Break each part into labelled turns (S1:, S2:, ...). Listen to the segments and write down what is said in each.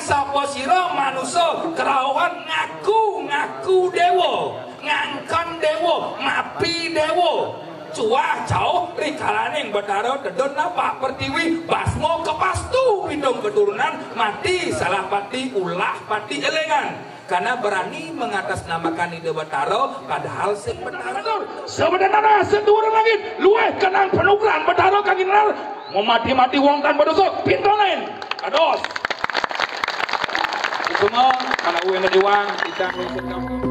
S1: sapa sira manusa kelawan ngaku dewa, ngangkon dewa, mapi dewa. Cuah jauh rikalaning Bathara Dedun napak pertiwi basmo kepastu pindong keturunan mati salah pati ulah pati elengan karena berani mengatasnamakan ide Bathara padahal sing Bathara sebenarnya sedurung langit luweh kenang penugaran Bathara kaginar mau mati-mati wong kan berdosa pintonen ados semua mana uwe diwang kita ngusut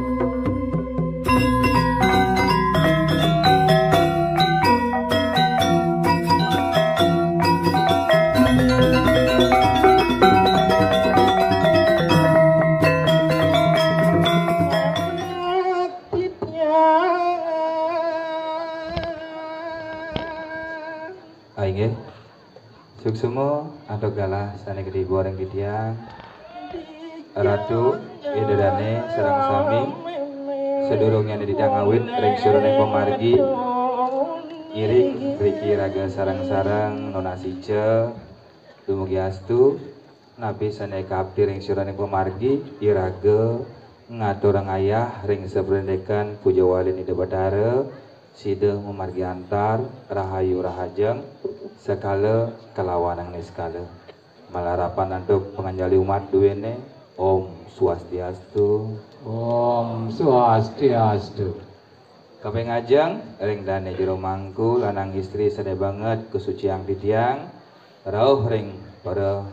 S2: Suksemo atau galah sana gede goreng di tiang Ratu idadane serang sami sedurungnya di tiang awit ring surone pemargi iring riki raga sarang-sarang nonasice dumugi astu nabi sana kapti ring surone pemargi iraga ngaturang ayah ring sebrendekan puja walin ide Bathara sida memargi antar rahayu rahajeng sekala kelawanang ni sekala malarapan untuk penganjali umat duwene Om Swastiastu
S3: Om Swastiastu
S2: kapengajeng ring dane jero mangku lanang istri sede banget kesucian titiang rauh ring para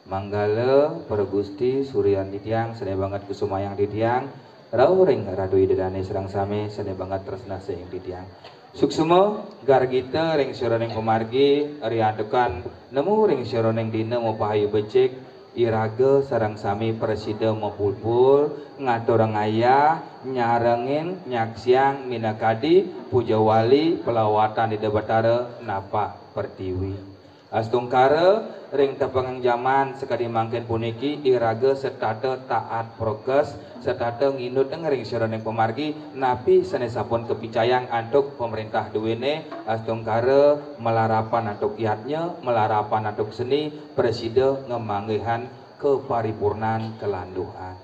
S2: manggala para gusti suryan titiang sede banget kesumayang titiang rauh ring radu idadane serang same sede banget tresna seing titiang suksema gargita ring syuroning pemargi ariadekan nemu ring syuroning dina mau pahayu becik iraga sarang sami presida mau pulpul ngaturang ayah nyarengin nyaksiang minakadi puja wali pelawatan di Bathara napak pertiwi astungkara ring tepengang zaman sekali mangken puniki iraga setata taat prokes setata nginut ring syuroning pemargi napi sanesapun kepicayang antuk pemerintah duwene astungkara melarapan antuk iatnya melarapan antuk seni presida ngemanggihan keparipurnan kelanduhan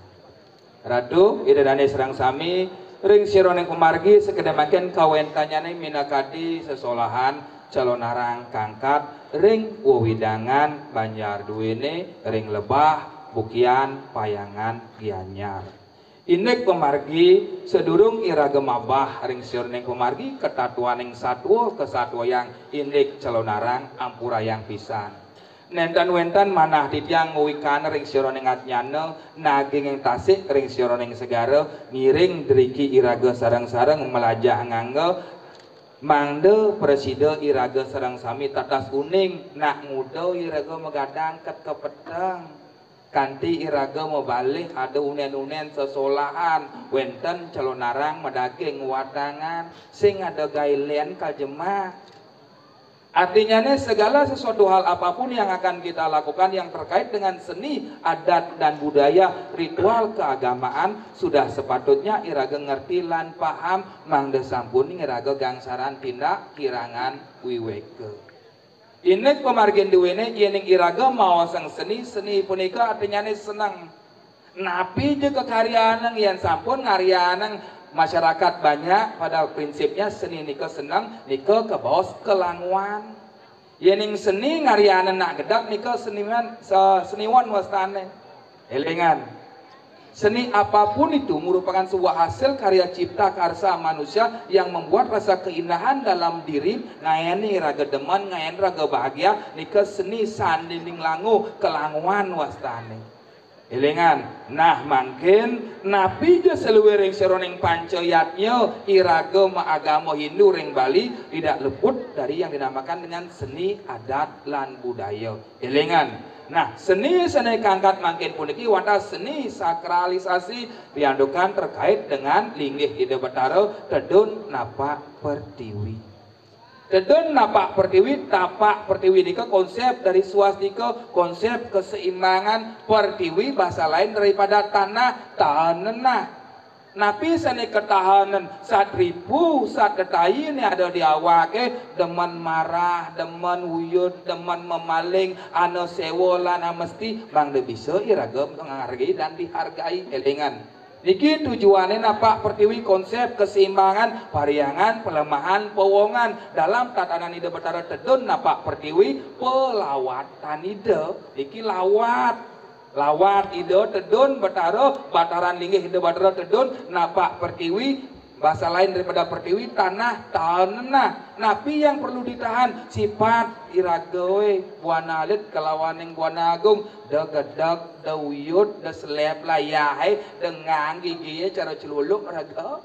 S2: ratu idadane serang sami ring syuroning pemargi sekedar makin kawentanyane minakadi sesolahan calon arang kangkat ring wewidangan Banjar duwene ring lebah bukian payangan gianyar indek pemargi sedurung iraga mabah ring syuroning pemargi ketatuaning satwa kesatwa yang indek calon arang ampura yang pisan nentan wentan manah titiang nguwikan ring syuroning atnyana naging yang tasik ring syuroning segara ngiring driki iraga sarang-sarang melajah ngangge mangde presida iraga serang sami tatas uning nak muda iraga megadang ket kepedang kanti iraga mau balik ada unen-unen sesolahan wenten calon arang medaging watangan sing ada gailen kajemah artinya segala sesuatu hal apapun yang akan kita lakukan yang terkait dengan seni adat dan budaya ritual keagamaan sudah sepatutnya iraga ngerti lan paham mangde sampun iraga gangsaran tindak kirangan wiweke inek pemargin duwene yening iraga mawasang seni punika artinya senang napi je kekaryaan yang sampun ngaryanang masyarakat banyak pada prinsipnya seni nika senang nika kebaos kelanguan yening seni ngarianan nak gedak nika seniwan wastane elengan seni apapun itu merupakan sebuah hasil karya cipta karsa manusia yang membuat rasa keindahan dalam diri ngayani raga deman ngayan raga bahagia nika seni sandiling langu kelanguan wastane elengan nah mangkin napi je seluwering seroning pancayatnya iraga agama Hindu ring Bali tidak luput dari yang dinamakan dengan seni adat lan budaya elengan nah seni kangkat mangkin puniki wanta seni sakralisasi piandukan terkait dengan linggih ide Bathara Dedun napak pertiwi Dedun napak pertiwi, tapak pertiwi nika konsep dari swastika, konsep keseimbangan pertiwi bahasa lain daripada tanah, tanenah. Napi sani ketahanan satribu satetai ini ada di awake demen marah, demen wuyud, demen memaling, anu sewolan mesti bangde bisa iraga menghargai dan dihargai elingan. Niki tujuannya napa pertiwi konsep keseimbangan, variangan, pelemahan, pewongan dalam tatanan ide betara tedun napa pertiwi pelawatan ide. Niki lawat ide tedun betara bataran linggih ide betara tedun napa pertiwi bahasa lain daripada pertiwi tanah tanah. Napi yang perlu ditahan sifat iragawe buana alit kelawaning buana agung da gedak da wuyud da seleb layahai dengan gigi cara celuluk raga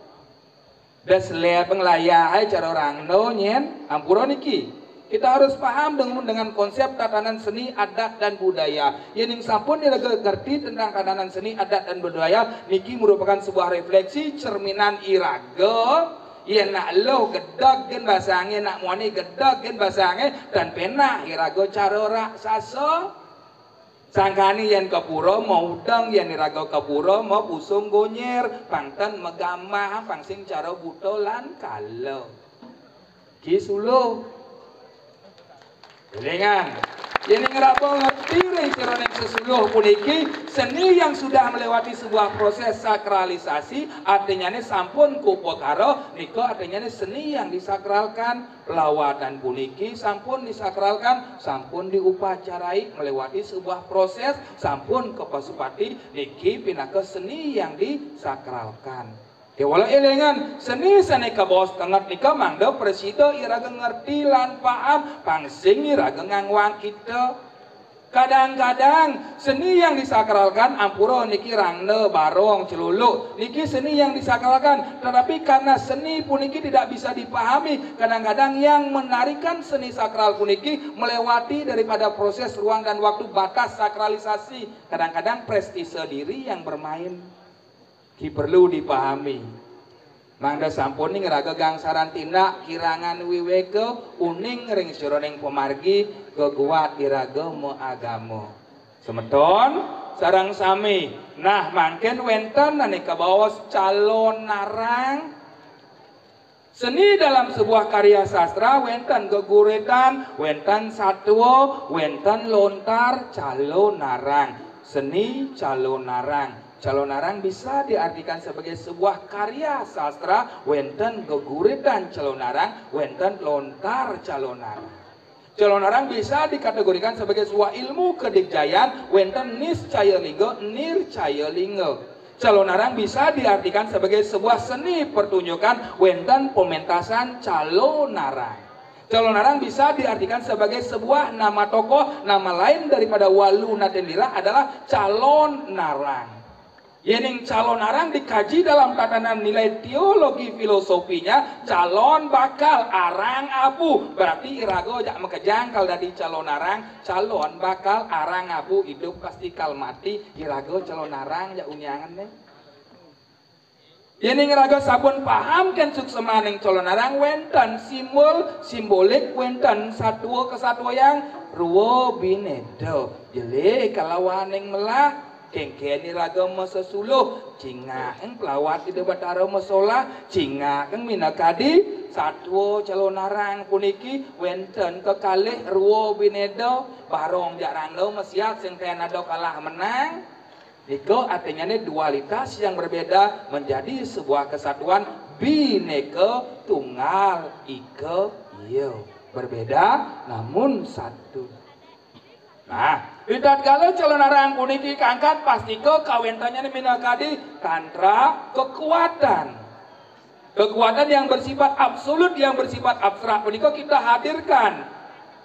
S2: da seleb layahai cara rangno nyen ampura niki. Kita harus paham dengan konsep tatanan seni, adat, dan budaya. Yang sampun ngerti tentang tatanan seni, adat, dan budaya, niki merupakan sebuah refleksi cerminan iraga. Ya nak lo gedag gen basange, nak muani gedag gen basange, dan pena iraga cara raksasa. Sangkani yang kapuro mau udang yang iraga kapuro mau pusung gonyer, pangtan megamah, pangsing cara butolan kalau. Kisulo. Dengan ini ngeraba ngerti ring sesuluh puniki seni yang sudah melewati sebuah proses sakralisasi artinya ini sampun kupokaro niko artinya ini seni yang disakralkan lawatan puniki sampun disakralkan sampun diupacarai melewati sebuah proses sampun ke pasupati niki pinaka seni yang disakralkan. Ya walau elengan seni saneka bos tengah nika mangda presida iraga ngerti lan paham pangsing iraga ngangwang kita. Kadang-kadang seni yang disakralkan ampura niki rangne barong celuluk niki seni yang disakralkan tetapi karena seni puniki tidak bisa dipahami kadang-kadang yang menarikan seni sakral puniki melewati daripada proses ruang dan waktu batas sakralisasi kadang-kadang prestise diri yang bermain. Ki perlu dipahami. Mangda sampun ning raga gangsaran tindak kirangan wiweke uning ring sironing pemargi keguat iraga mo agama. Semeton sareng sami. Nah mangken wenten aneka bawas calon narang. Seni dalam sebuah karya sastra wenten geguretan, wenten satwa, wenten lontar calon narang. Seni calon narang. Calon narang bisa diartikan sebagai sebuah karya sastra, wenten geguritan calon narang, wenten lontar calon narang. Calon narang bisa dikategorikan sebagai sebuah ilmu kedikjayaan, wenten niscaya lingga, nircaya lingga. Calon narang bisa diartikan sebagai sebuah seni pertunjukan, wenten pementasan calon narang. Calon narang bisa diartikan sebagai sebuah nama tokoh, nama lain daripada Walu Natendira adalah calon narang. Yening calon narang dikaji dalam tatanan nilai teologi filosofinya calon bakal arang abu berarti irago jak mekejang kalau dari calon narang calon bakal arang abu hidup pasti kal mati irago calon narang jak unyangan deh. Yening irago sabun paham kan suksemaning calon narang wenten simbol simbolik wenten satwa kesatwa yang ruwo binedo jele kalawaning melah kengkeni raga mesesuluh cingaeng pelawat di batara mesola cingaeng minakadi satwa calon narang puniki wenten kekalih ruwo binedo barong jarangdo mesiat sing tenado kalah menang niko artinya ini dualitas yang berbeda menjadi sebuah kesatuan bineka tunggal ika iyo berbeda namun satu. Nah, tidak kalau calon narang puniki kangkat pasti ke kawentanya minakadi tantra kekuatan. Kekuatan yang bersifat absolut, yang bersifat abstrak puniko kita hadirkan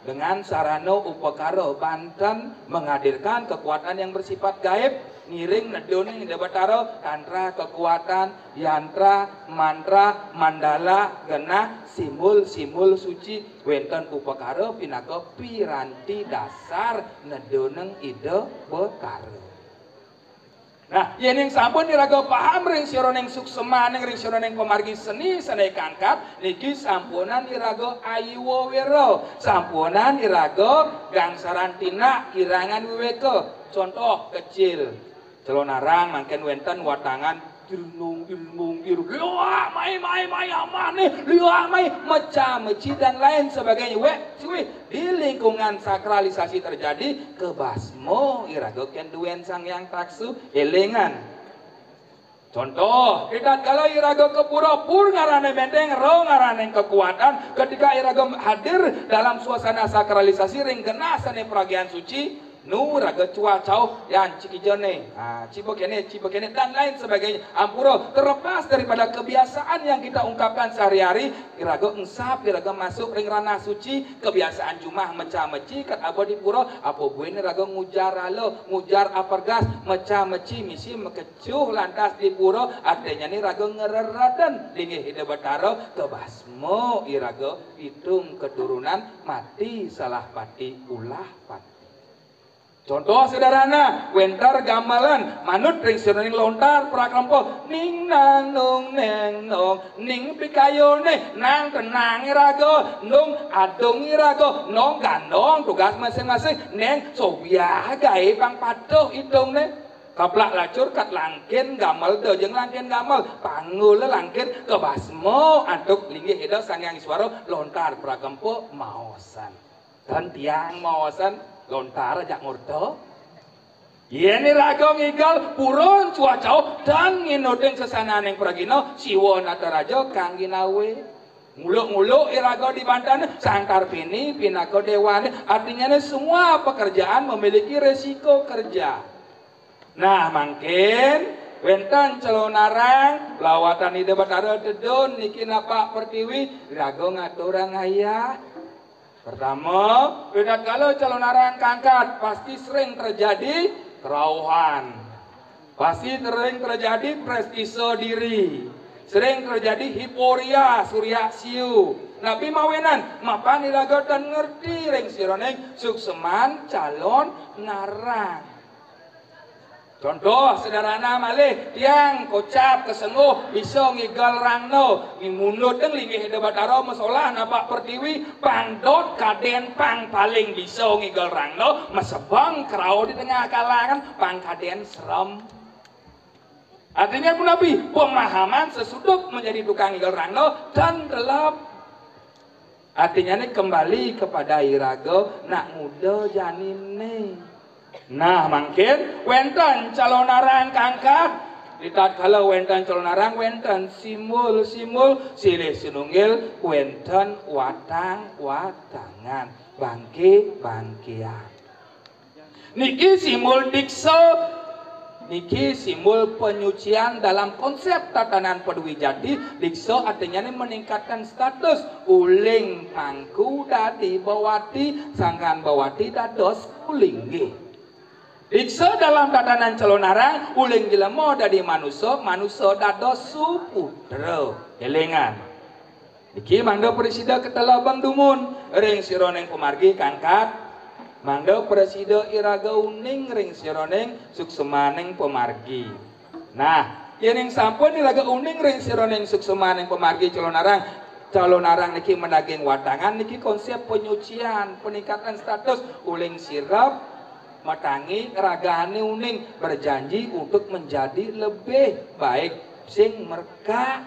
S2: dengan sarana upakara Banten menghadirkan kekuatan yang bersifat gaib ngiring nedone debataro tantra kekuatan yantra mantra mandala genah simbol-simbol suci wenten upakara pinaka piranti dasar nedoneng ide betara. Nah, yening sampun diraga paham ring sironing suksemaning ring sironing pemargi seni sanai kangkat niki sampunan diraga ayiwo wiro sampunan diraga gangsaran tina kirangan wiweke contoh kecil calon narang mangken wenten watangan
S1: Dirnung ilmung iru liwa mai amah nih liwa mai meci dan lain sebagainya di lingkungan sakralisasi terjadi kebasmo irago kenduen sang yang taksu elengan contoh kita kalau irago ke pura-pur ngarane benteng ro ngarane kekuatan ketika irago hadir dalam suasana sakralisasi ring kena sane peragian suci nu raga cuacau yang cikijone cibokene dan lain sebagainya ampuro terlepas daripada kebiasaan yang kita ungkapkan sehari-hari iraga ensap iraga masuk ring ranah suci kebiasaan jumah meci kat abo di puro apa buene raga ngujar alo ngujar apergas meci misi mekecuh lantas di puro artinya ni raga ngereradan dingih ide bataro kebasmo iraga pitung keturunan mati salah pati ulah pati. Contoh sederhana, wentar gamelan, manut ring sirning lontar prakrampo, ning nang nong neng nong, ning pikayo ne, nang tenang irago, nong adong irago, nong gandong tugas masing-masing, neng sobia gai pang patuh idong ne. Kaplak lacur kat langkin gamal dojeng langkin gamal pangul langkin kebasmo antuk linggih ida sangyang iswaro lontar prakrampo maosan. Dan tiang maosan lontar aja ngurdo ini raga ngigal purun cuacau dan nginuding sesananing pragino siwo natarajo kang ginawe nguluk-nguluk iraga di Banten sangkar pinako dewan artinya semua pekerjaan memiliki resiko kerja nah mungkin wenten celonarang lawatan ide batara dedon niki napa pertiwi raga ngaturang ayah. Pertama, beda kalau calon arang kangkat pasti sering terjadi kerauhan, pasti sering terjadi prestise diri, sering terjadi hiporia, surya siu. Nabi mawenan, mapan ilaga dan ngerti ring sironeng sukseman calon narang. Contoh sederhana malih tiang kocap kesenguh bisa ngigal rangno ngimunut deng linggih ide bataro masalah napak pertiwi pangdot kaden pang paling bisa ngigal rangno mesebang kerau di tengah kalangan pang kaden serem artinya pun Nabi pemahaman sesuduk menjadi tukang ngigal rangno dan gelap artinya ini kembali kepada irago nak muda janine. Nah mungkin wenten calon arang kangkat ditat kalau wenten calon arang wenten simul silih sinunggil wenten watangan bangkian niki simul dikso niki simul penyucian dalam konsep tatanan Padwijati dikso artinya ini meningkatkan status uling mangku dadi bawati sangkan bawati dados ulinggi dikso dalam tatanan celonarang uling jelema dari manusia dados suputra elengan iki mangga presida ketela Bang Dumun ring sironeng pemargi kangkat mangga presida iraga uning ring sironeng suksemaning pemargi nah yen sampun iraga uning ring sironeng suksemaning pemargi calon arang niki menaging watangan niki konsep penyucian peningkatan status uling sirap matangi ragane uning berjanji untuk menjadi lebih baik sing mereka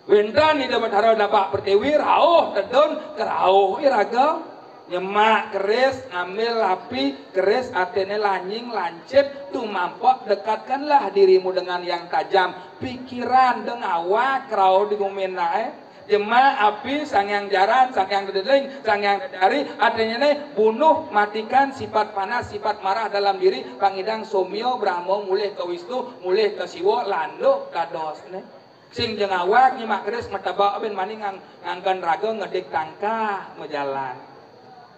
S1: wenten ida batara dapat pertiwi rauh tedon kerauh iraga nyemak keris ngambil api keris atene lanying lancip tumampok dekatkanlah dirimu dengan yang tajam pikiran dengan awak kerauh digumin nae jema api sangyang jaran, sangyang dedeling, sangyang dedari artinya nih bunuh matikan sifat panas, sifat marah dalam diri pangidang somyo brahmo mulih ke Wisnu, mulih ke Siwo lando kados nih sing jeung awak nyimak keris martabak ben maning ngangkan raga ngedik tangkah mejalan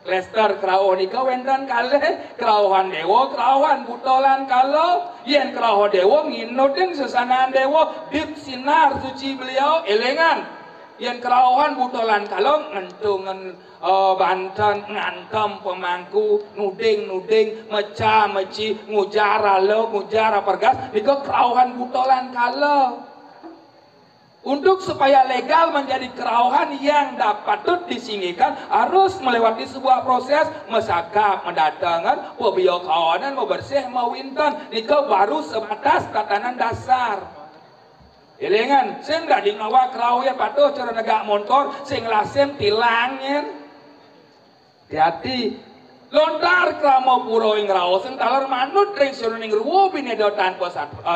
S1: Lester kerauh nika wenten kalih kerauhan dewa kerauhan butolan kalau yen kerauh dewa nginuding sesanaan dewa dip sinar suci beliau elengan yang kerauhan butolan kalau ngentungan banten ngantem pemangku nuding meci ngujara lo ngujara pergas nika kerauhan butolan kalau Untuk supaya legal menjadi kerauhan yang dapat disinggikan harus melewati sebuah proses mesakap, mendatangkan, pebio kawanan, membersih, mawintan, nikah baru sebatas tatanan dasar. Ilingan, sing dah di ngawa kerau ya patuh cara negak motor, sing lasem tilangin. Hati-hati. Lontar kramo puro ing rao sing talar manut ring suruning ruwo binedotan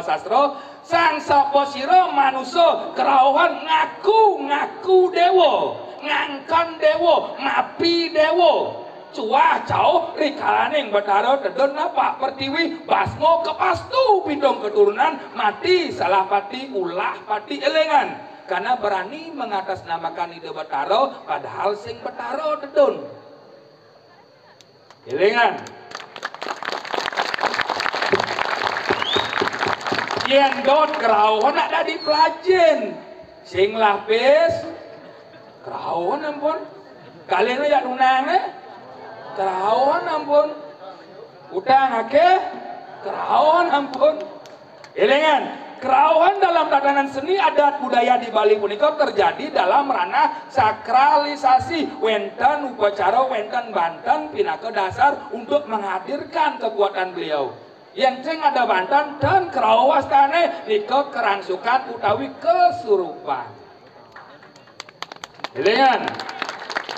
S1: sastra sang sapa sira manusa kerauhan ngaku dewa ngangkon dewa mapi dewa cuah jauh rikalaning Bathara Dedon napak pertiwi basmo kepastu pindong keturunan mati salah pati ulah pati elengan karena berani mengatasnamakan ide Bathara padahal sing Bathara Dedon. Elengan. Yen dot kerauhan ada di pelajen. Sing lapis kerauhan ampun. Kalian ya nunang kerauhan ampun. Utang ake kerauhan ampun. Elengan. Kerauhan dalam tatanan seni adat budaya di Bali punika terjadi dalam ranah sakralisasi wenten upacara wenten banten pinaka dasar untuk menghadirkan kekuatan beliau. Yang ceng ada banten dan kerawastane nika kerangsukan utawi kesurupan. Elingan.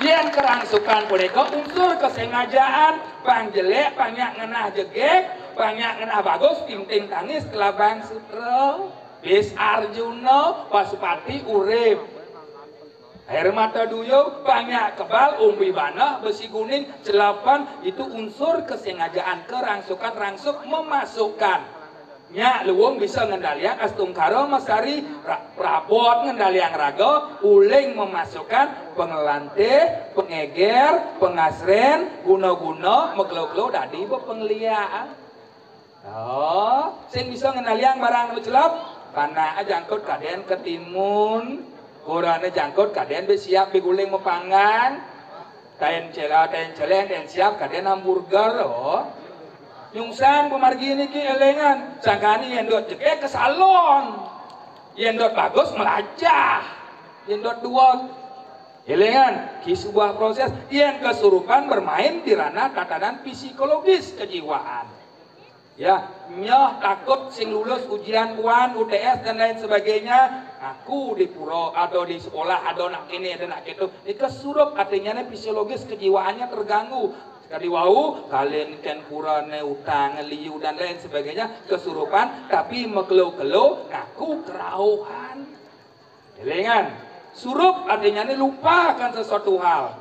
S1: Yang kerangsukan punika unsur kesengajaan pangjelek panyak ngenah jegek banyak ngenah bagus, ting-ting tangis, kelabang sutra, bis Arjuna, Pasupati urip. Air mata duyung, banyak kebal, umbi banah, besi kuning, celapan, itu unsur kesengajaan, kerangsukan, rangsuk, memasukkan. Nya luwung bisa ngendalian astungkara masari prabot ngendalian raga uling memasukkan pengelante pengeger pengasren guna-guna meglo-glo dadi pengliaan. Oh, sing bisa ngenalian barang celap karena jangkut kaden ketimun kurane jangkut kaden bersiap biguling mepangan tayen celeng tayen siap kaden hamburger loh nyungsang pemargi niki elengan sangkani yang dot jeke ke salon yang dot bagus melajah yang dot dua elengan ki sebuah proses yang kesurupan bermain di ranah tatanan psikologis kejiwaan. Ya, nyoh takut sing lulus ujian UAN, UTS dan lain sebagainya. Aku di puro atau di sekolah ada nak ini ada nak itu. Ini kesurup artinya fisiologis kejiwaannya terganggu. Sekali wau kalian kan purane utang, liu dan lain sebagainya kesurupan tapi megelo-gelo ngaku kerauhan. Elingan, surup artinya ini lupakan sesuatu hal.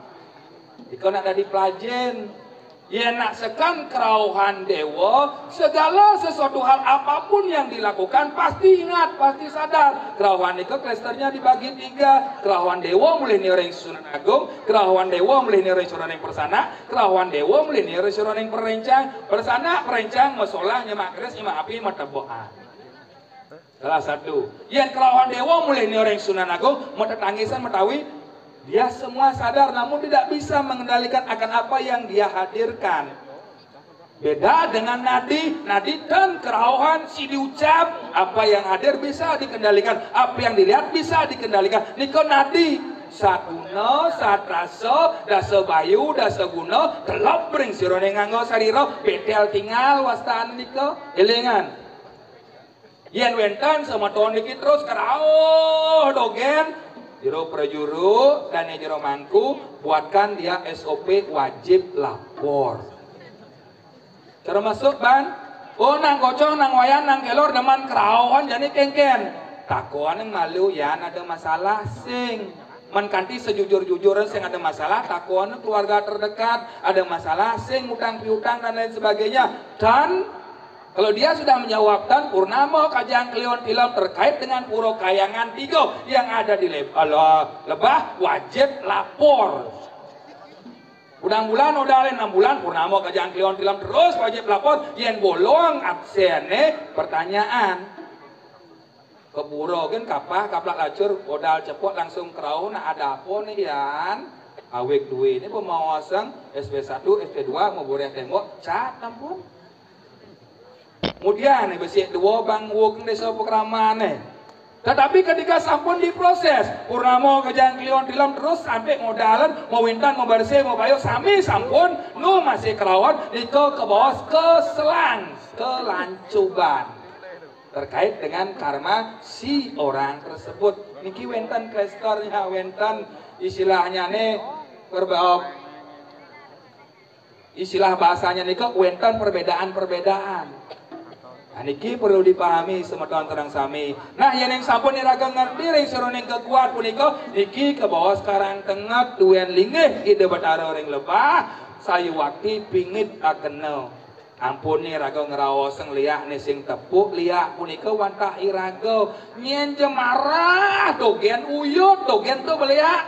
S1: Ikon ada di pelajen. Ya nak sekan kerauhan dewa, segala sesuatu hal apapun yang dilakukan pasti ingat, pasti sadar. Kerauhan itu klasternya dibagi 3. Kerauhan dewa mulai nireng Sunan Agung, kerauhan dewa mulai nireng Sunan Persana, kerauhan dewa mulai nireng Sunan Perencang. Persana perencang masalah nyemak keris nyemak api mateboan. Salah satu. Yang kerauhan dewa mulai nireng Sunan Agung, mata tangisan matawi dia semua sadar namun tidak bisa mengendalikan akan apa yang dia hadirkan. Beda dengan nadi dan kerauhan si diucap apa yang hadir bisa dikendalikan, apa yang dilihat bisa dikendalikan. Niko nadi sakuna satraso dasa bayu dasa guna telop bring sirone nganggo sarira betel tinggal wastaan niko elingan. Yen wenten sama tahun niki terus kerauh dogen jero prajuru dan jero mangku buatkan dia SOP wajib lapor. Cara masuk ban, oh nang kocong nang wayan nang kelor deman kerauhan jadi kengken. Takuan yang malu ya ada masalah sing. Menkanti sejujur-jujurnya sing ada masalah, takuan keluarga terdekat ada masalah sing utang piutang dan lain sebagainya. Dan kalau dia sudah menjawabkan purnama kajian kelion film terkait dengan puro kayangan 3 yang ada di lebah wajib lapor. Udang bulan udah 6 bulan purnama kajian kelion film terus wajib lapor. Yang bolong absene pertanyaan. Ke puro kan kapah kaplak lacur modal cepot langsung kerau nah ada apa nih yan? Awek duwe ini pemawasan SP1 SP2 mau boleh tembok cat ampun. Kemudian bersih dua bang wong desa pekraman Tetapi ketika sampun diproses, purnamo kejang klion tilam terus sampai ngodalan, mau wintan, mau bersih, mau bayo, sami sampun, nu masih kerawat, niko ke bawah kelancuban terkait dengan karma si orang tersebut. Niki wenten klastornya, wenten istilahnya nih istilah bahasanya niko wenten perbedaan. Nah, niki perlu dipahami semeton terang sami. Nah, yang sampun iraga ngerti ring seruning kekuat punika niki ke bawah sekarang tengah duwen linggih ide betara ring lebah sayu wakti pingit akeno. Ampun nih raga ngerawoseng liak nih sing tepuk liak punika wantah iraga nyen jemarah dogen uyut dogen tuh beliak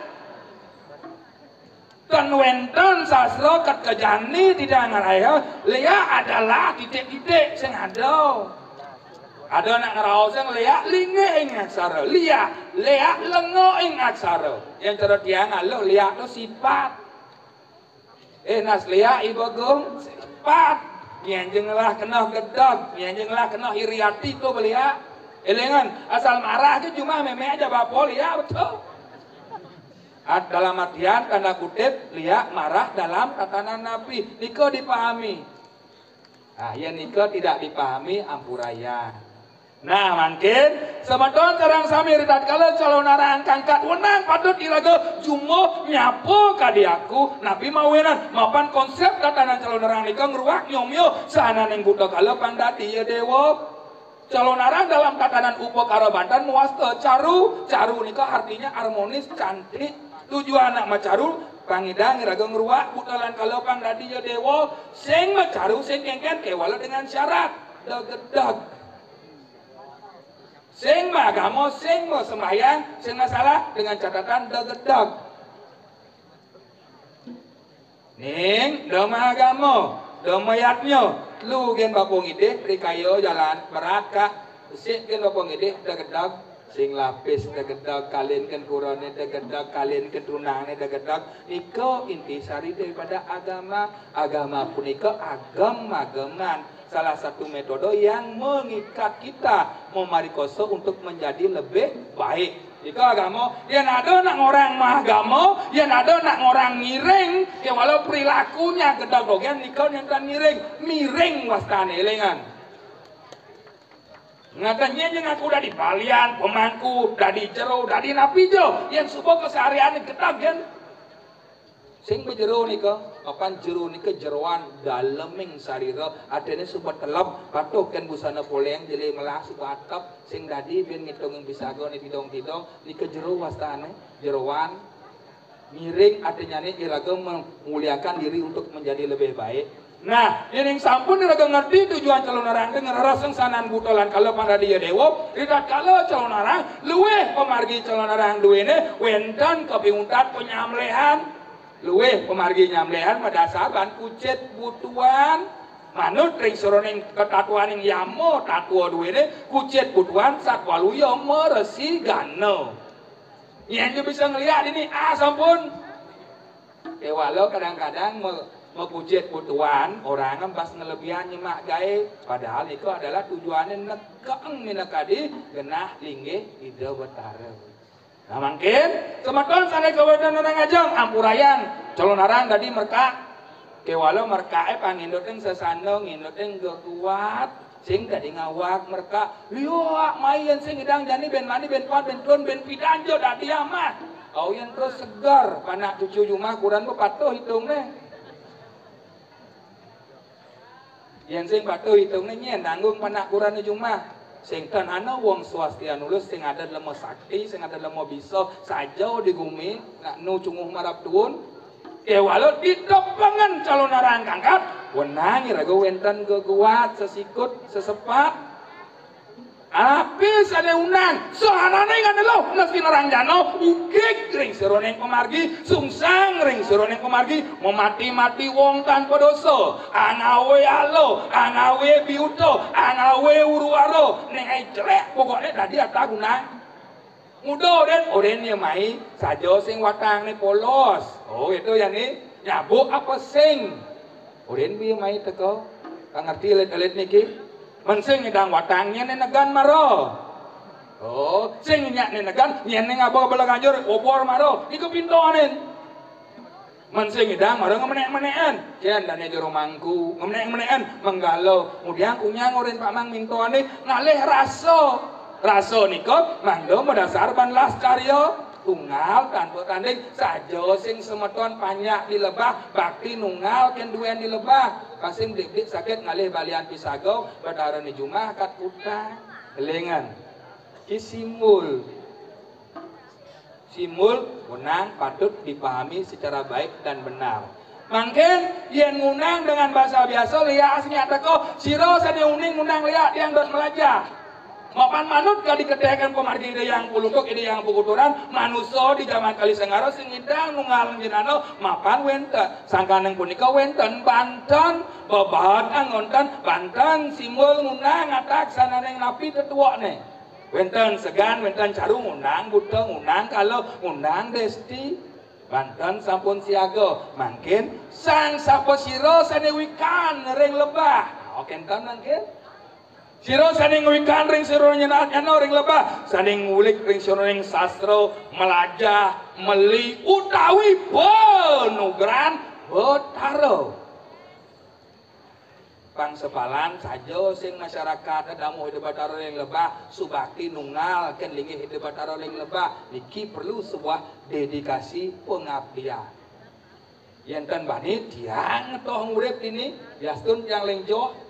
S1: kan wenten sasro ket kejani tidak ngaraya liak adalah titik-titik sing ada nak ngerawoseng liak linge ing aksara liak lengo ing aksara yang cara tiang alo liak itu sifat nas liak ibagong sifat nyanjeng lah kena gedog, nyanjeng lah kena iriati tuh belia. Elengan asal marah itu cuma meme aja bapol ya betul. Dalam artian tanda kutip liak marah dalam tatanan Nabi. Niko dipahami. Nah, ya niko tidak dipahami ampuraya. Nah, mungkin semeton sareng sami ritat kala calon narang kangkat wenang patut iraga jumo nyapo kadiaku nabi mawenan mapan konsep tatanan calon narang nika ngruwak nyomyo sananing buta kala pandati ya dewa calon narang dalam tatanan upakarabatan muasta caru nika artinya harmonis cantik tujuan anak macaru pangidang iraga ngruwak butalan kala pandati ya dewa sing macaru sing kengken kewala dengan syarat degedeg sing agama, sing mau sembahyang, sing masalah dengan catatan degedeg. Ning, doma agama, doma yatnyo, lu gen bapong ide, prikayo jalan berat kak, sing gen bapong ide degedeg, sing lapis degedeg, kalin ken kurone degedeg, kalin ken tunane degedeg. Iko intisari daripada agama punika agam-agaman. Salah satu metode yang mengikat kita memarikoso untuk menjadi lebih baik. Jika agama, yang ada nak orang mah agama, yang ada nak orang ngiring, ya walau perilakunya gedog-dogan, nikau yang kan miring wastane lengan. Ngatanya yang aku udah di palian, pemangku, udah di jero, udah di napijo, yang subuh keseharian gedog kan. Sing bejero nika, apan jero nika jeroan daleming sarira adene subat telap patuh ken busana poleng jeli melah suka atap sing dadi ben ngitunging bisago ni tidong-tidong nika jero wastane jeroan miring adenya ni iraga memuliakan diri untuk menjadi lebih baik. Nah, yang sampun iraga ngerti tujuan calon orang dengan raseng sanan butolan kalau pada dia dewa, ridat kalau calon orang luweh pemargi calon orang duwene wenten kepiuntat penyamlehan luweh pemargi nyamlehan pada saban kucet butuan manut ring soroning ketatuan yang yamo tatua duwene kucet butuan satwaluyo meresi gano yang bisa ngelihat ini sampun walau kadang-kadang mau kucet butuan orang kan pas ngelebihan nyemak gae padahal itu adalah tujuannya nekeng minakadi genah linggih ide betara. Nah mungkin semeton sana kawasan orang ajeng ampurayan calon orang tadi merka kewalo merka panginduteng sesano nginduteng kuat sing tadi ngawak merka liwak mayan sing hidang jani ben mani ben kuat ben tun ben pidanjo tadi amat au yang terus segar panak cucu jumah kurang patuh hitungnya yang sing patuh hitungnya nyen tanggung panak kurang jumah sing kan ana wong swastia nulus sing ada lemo sakti sing ada lemo bisa sajau di gumi nak nu cunguh marap tuun walau ditopengan calon orang kangkat wenang iraga wenten kekuat sesikut sesepat apis ada unang sohanane ngadelo nasi narang jano ugik ring seroneng pemargi sungsang ring seroneng pemargi memati-mati wong tanpa dosa angawe alo angawe biuto angawe uruaro neng ai jelek pokoknya tadi ada guna mudo oden ya mai sajo sing watang ni polos itu ya nih nyabuk apa sing oden bi mai teko ngerti elit-elit niki mensing ngedang watangnya nenegan maro Oh, sing nyak nenegan nyen ngabo bela ganjur obor maro iku pintoanen. Men sing idang maro ngemenek-menekan. Yen dane jero mangku, ngemenek-menekan menggalau. Kemudian kunyang oren Pak Mang mintoane ngalih raso. Raso nika mangdo medasar ban laskarya tunggal tanpa tanding saja sing semeton panyak di lebah bakti nunggal ken duen di lebah kasing dik-dik sakit ngalih balian pisago badarane jumah kat utang elengan ki simul menang patut dipahami secara baik dan benar. Mangken yen ngunang dengan bahasa biasa liya asnya teko sira sane uning ngunang liya yang dos melajah. Mapan manut kali ketekan pemargi ide yang pulutuk ide yang pukuturan manusia di zaman kali sengaro sing ngidang nunggal jenano mapan wenten sangkaneng punika wenten Banten bebahat angonten Banten simbol ngunang atak sananeng napi tetua ne wenten segan wenten carung ngunang buta ngunang kalau ngunang desti Banten sampun siaga mangkin sang sapa sira sanewikan ring lebah oke enten mangkin sira saning wikan ring sira nyenat-nyana ring lebah saning ngulik ring sira ring sastra melajah meli utawi penugran Betara pangsepalan saja sing masyarakat damu hidup Betara ring lebah subakti nunggal ken linggih hidup Betara ring lebah niki perlu sebuah dedikasi pengabdian yen-ten bani tiang toh urip ini biastun yang lengjo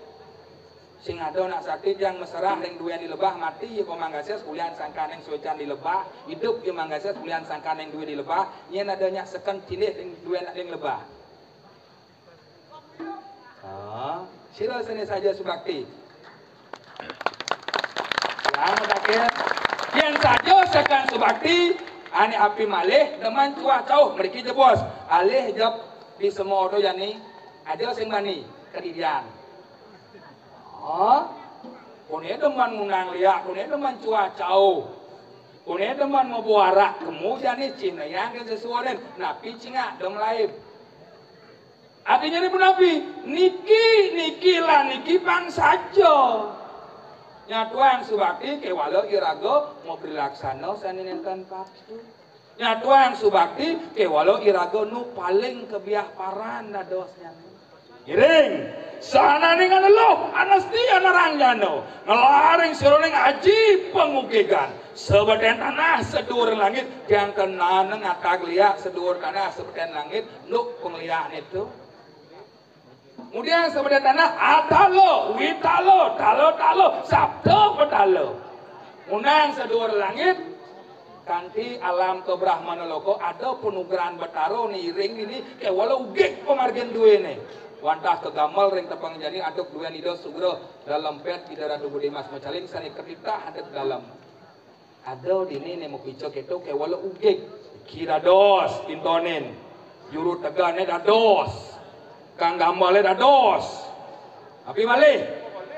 S1: sing ada nak sakit yang mesra ring duwe di lebah mati ya pemanggasnya sekulian sangkaneng suecan di lebah hidup ya manggasnya sekulian sangkaneng duwe di lebah yen adanya seken cilik ring duwe nak ring lebah sira sini saja subakti yang mendakir yen saja seken subakti ani api malih deman cuah cauh mriki je bos alih jab di semua do yani ada sing bani kedidian kune deman ngunang liak, kune deman cuacau, kune deman mau buarak, kemudian ini Cina yang sesuatu napi cingak dem lain. Artinya ini napi, niki pang saja. Nyatuan subakti kewalo irago mau berlaksana saninentan patu. Nyatuan subakti kewalo irago nu paling kebiah paran nadosnya. Giring. Sana ning lo anastia narangjano ngelaring sironing aji pengukikan sebeden tanah sedur langit yang kena ngatak liak sedur tanah sebeden langit nuk pengliaan itu kemudian sebeden tanah atalo witalo talo sabdo petalo unang sedur langit kanti alam kebrahmana loko ada penugaran Betara nih ring ini kayak walau ugek pemargen duwe nih wantah kegamal ring tepang jani aduk dua nido sugro dalam pet idara tubuh dimas macaling sani ketita hadap dalam ado dini nemo picok itu ke wala ugek kira dos intonin juru tegane dados kang gamale dados api malih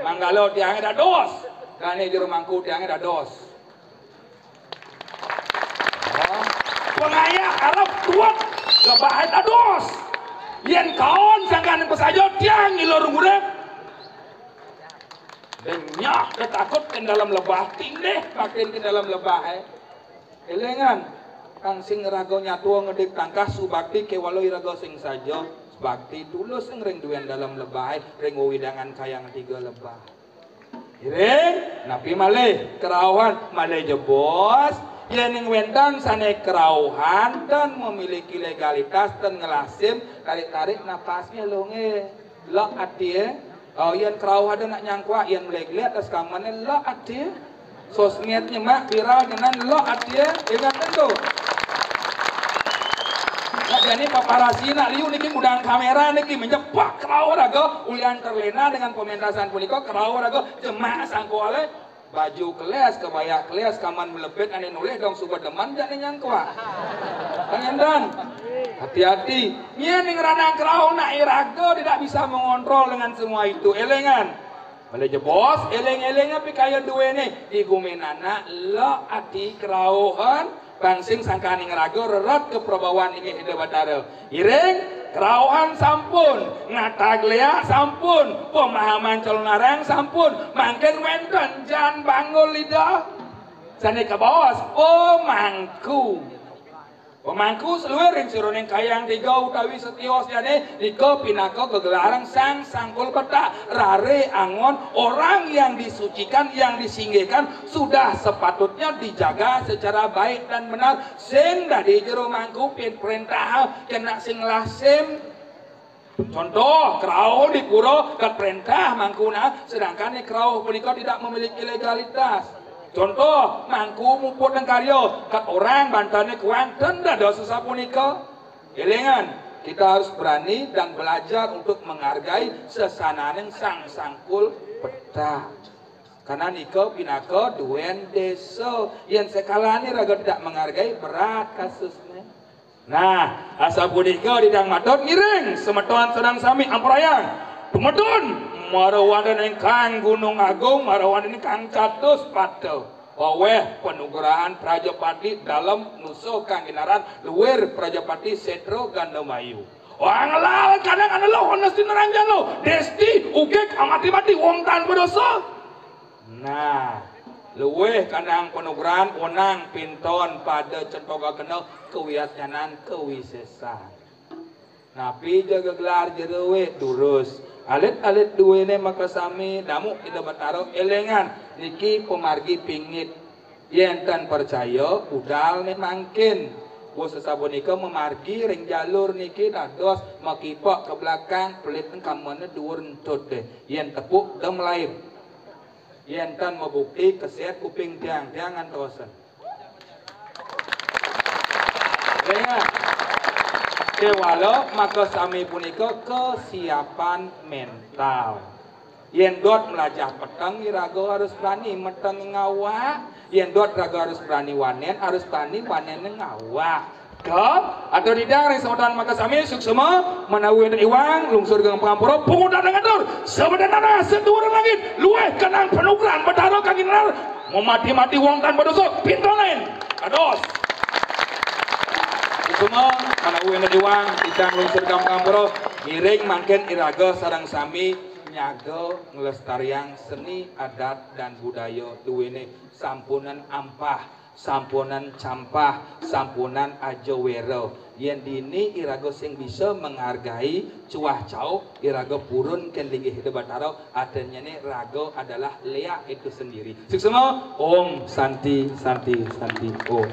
S1: manggalo tiange dados kane juru mangku tiange dados pengaya arab tuat lebah dados yen kaon sangkan pesajo tiang ilor urep dan nyak ketakut ke dalam lebah tindeh makin ke dalam lebah elengan kang sing rago nyatu ngedik tangkah subakti ke walau irago sing saja bakti tulus ring duwen dalam lebah ring widangan kayang tiga lebah iring napi malih kerawan malih jebos yening wentan sane kerauhan dan memiliki legalitas dan ngelasim tarik-tarik napasnya longe lo atie yen kerauhan dan nak nyangkwa yen melegle atas kamane lo atie sosmednya mak viral dengan lo atie ingat tentu nah jadi paparazzi nak liu niki mudang kamera niki menjepak kerauhan raga ulian terlena dengan pementasan punika kerauhan raga jemaah sangkuale baju keles, kebaya keles, kaman melepet, ane noleh dong subat deman, jangan nyangkwa. Pengendan, hati-hati. Nya ning ranang kerau nak irago tidak bisa mengontrol dengan semua itu. Elengan, boleh bos, eleng-eleng tapi kaya dua nih. Di gumenana lo ati kerauhan, bangsing sangka ning rago rerat ke perbawan ini hidup Betara. Ireng. Kerauhan sampun, ngataglea sampun, pemahaman calon narang sampun, mangken wenten jan bangun lidah. Sanika bos pemangku seluruh ring suruning kayang tiga utawi setios jane dika pinaka kegelaran sang sangkul peta rare angon orang yang disucikan yang disinggihkan sudah sepatutnya dijaga secara baik dan benar sing dari jero mangku perintah kena sing lasem. Contoh kerau di pura kat perintah mangkuna sedangkan di kerau punika tidak memiliki legalitas. Contoh mangku muput dan karyo kat orang bantane kuanten dah susah punika. Elingan kita harus berani dan belajar untuk menghargai sesananing sang sangkul peta. Karena niko pinaka duen desa yang sekalani raga tidak menghargai berat kasusnya. Nah, asa punika didang matot ngiring semeton sedang sami ampurayang. Tumedun marawanan ingkang Gunung Agung, marawanan ingkang Catus Patel. Waweh penugerahan Prajapati dalam nuso kang ginaran luwer Prajapati Setro Gandamayu. Wah ngelal kadang anu lo honesty neranjan lo. Desti ugek amati-mati wong tan berdosa. Nah, luweh kadang penugerahan wenang pinton pada centoga kenal kewiasyanan kewisesan. Napi jaga gelar jerewe durus. Alit-alit duwene maka sami damu kita bataro elengan niki pemargi pingit yen tan percaya udal ne mangkin wo sesapunika memargi ring jalur niki dados makipok ke belakang pelit kamane dhuwur entut deh yen tepuk dem lain yen tan mabukti keset kuping tiang antosen elengan kewalo maka sami punika kesiapan mental. Yen dot melajah peteng irago harus berani meteng ngawak. Yen dot rago harus berani wanen harus berani wanen ngawak. Dot atau didang ring saudara maka sami suksema menawi enten iwang lungsur gang pengampura pemuda dengan dur sebenarnya setuur langit luweh kenang penugran bedaro kaginar memati-mati wong tan berdosa pintu lain kados. Semua karena uang diuang kita lungsur kampung bro miring mangken iraga sarang sami nyago ngelestariang seni adat dan budaya duwene sampunan ampah sampunan campah sampunan ajawero yen dini iraga sing bisa menghargai cuah cau iraga purun ken linggih debataro adanya ne raga adalah lea itu sendiri. Sukses semua Om Santi Santi Santi Om.